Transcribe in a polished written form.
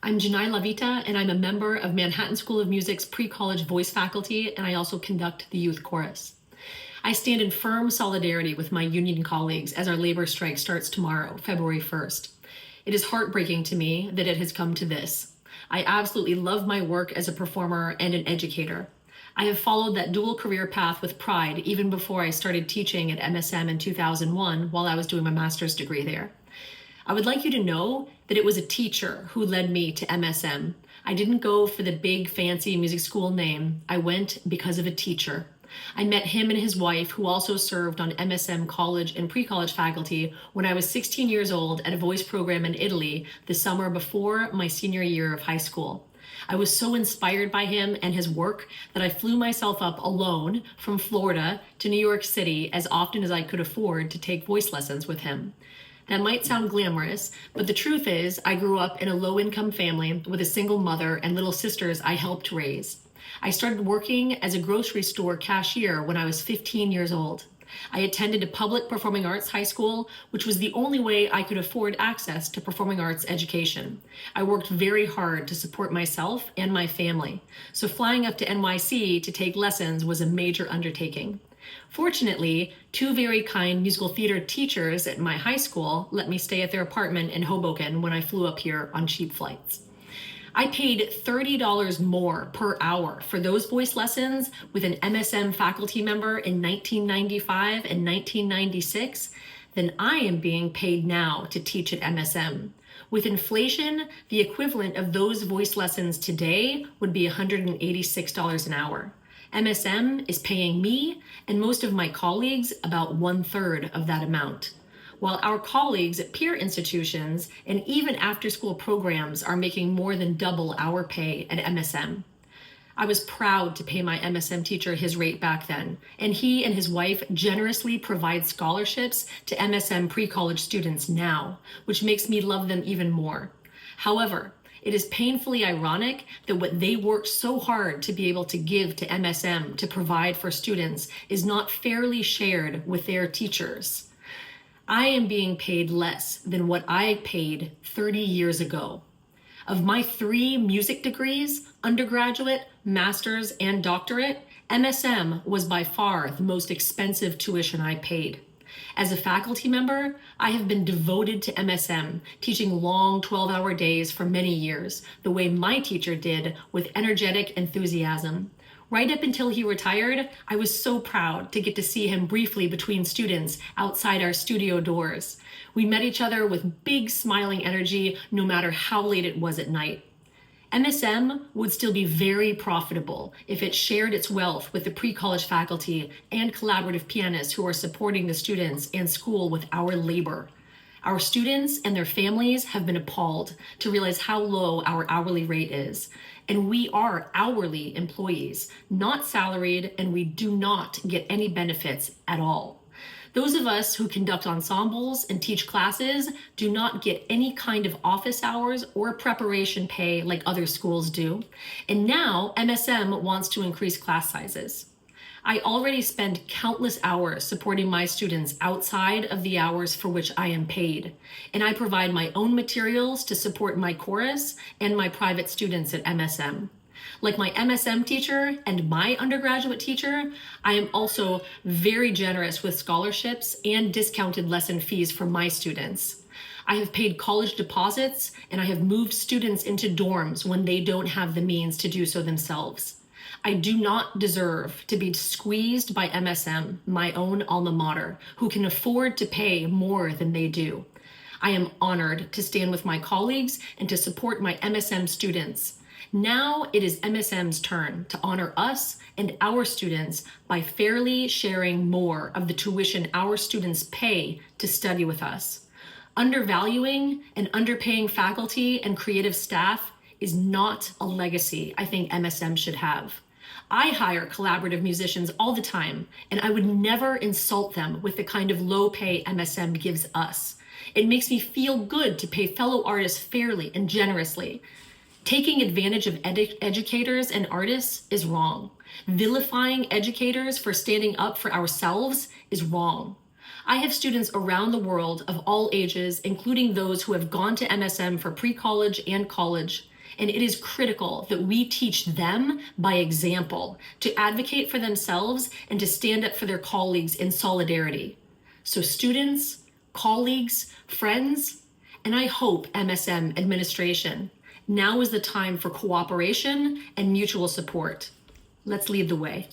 I'm Jeanai La Vita, and I'm a member of Manhattan School of Music's pre-college voice faculty, and I also conduct the youth chorus. I stand in firm solidarity with my union colleagues as our labor strike starts tomorrow, February 1st. It is heartbreaking to me that it has come to this. I absolutely love my work as a performer and an educator. I have followed that dual career path with pride even before I started teaching at MSM in 2001 while I was doing my master's degree there. I would like you to know that it was a teacher who led me to MSM. I didn't go for the big fancy music school name. I went because of a teacher. I met him and his wife, who also served on MSM college and pre-college faculty, when I was 16 years old at a voice program in Italy the summer before my senior year of high school. I was so inspired by him and his work that I flew myself up alone from Florida to New York City as often as I could afford to take voice lessons with him. That might sound glamorous, but the truth is I grew up in a low-income family with a single mother and little sisters I helped raise. I started working as a grocery store cashier when I was 15 years old. I attended a public performing arts high school, which was the only way I could afford access to performing arts education. I worked very hard to support myself and my family, so flying up to NYC to take lessons was a major undertaking. Fortunately, two very kind musical theater teachers at my high school let me stay at their apartment in Hoboken when I flew up here on cheap flights. I paid $30 more per hour for those voice lessons with an MSM faculty member in 1995 and 1996 than I am being paid now to teach at MSM. With inflation, the equivalent of those voice lessons today would be $186 an hour. MSM is paying me and most of my colleagues about 1/3 of that amount, while our colleagues at peer institutions and even after-school programs are making more than double our pay at MSM. I was proud to pay my MSM teacher his rate back then, and he and his wife generously provide scholarships to MSM pre-college students now, which makes me love them even more. However, it is painfully ironic that what they worked so hard to be able to give to MSM to provide for students is not fairly shared with their teachers. I am being paid less than what I paid 30 years ago. Of my 3 music degrees, undergraduate, master's, and doctorate, MSM was by far the most expensive tuition I paid. As a faculty member, I have been devoted to MSM, teaching long 12-hour days for many years, the way my teacher did with energetic enthusiasm. Right up until he retired, I was so proud to get to see him briefly between students outside our studio doors. We met each other with big smiling energy no matter how late it was at night. MSM would still be very profitable if it shared its wealth with the pre-college faculty and collaborative pianists who are supporting the students and school with our labor. Our students and their families have been appalled to realize how low our hourly rate is. And we are hourly employees, not salaried, and we do not get any benefits at all. Those of us who conduct ensembles and teach classes do not get any kind of office hours or preparation pay like other schools do. And now MSM wants to increase class sizes. I already spend countless hours supporting my students outside of the hours for which I am paid, and I provide my own materials to support my chorus and my private students at MSM. Like my MSM teacher and my undergraduate teacher, I am also very generous with scholarships and discounted lesson fees for my students. I have paid college deposits, and I have moved students into dorms when they don't have the means to do so themselves. I do not deserve to be squeezed by MSM, my own alma mater, who can afford to pay more than they do. I am honored to stand with my colleagues and to support my MSM students. Now it is MSM's turn to honor us and our students by fairly sharing more of the tuition our students pay to study with us. Undervaluing and underpaying faculty and creative staff is not a legacy I think MSM should have. I hire collaborative musicians all the time, and I would never insult them with the kind of low pay MSM gives us. It makes me feel good to pay fellow artists fairly and generously. Taking advantage of educators and artists is wrong. Vilifying educators for standing up for ourselves is wrong. I have students around the world of all ages, including those who have gone to MSM for pre-college and college, and it is critical that we teach them by example to advocate for themselves and to stand up for their colleagues in solidarity. So students, colleagues, friends, and I hope MSM administration, now is the time for cooperation and mutual support. Let's lead the way.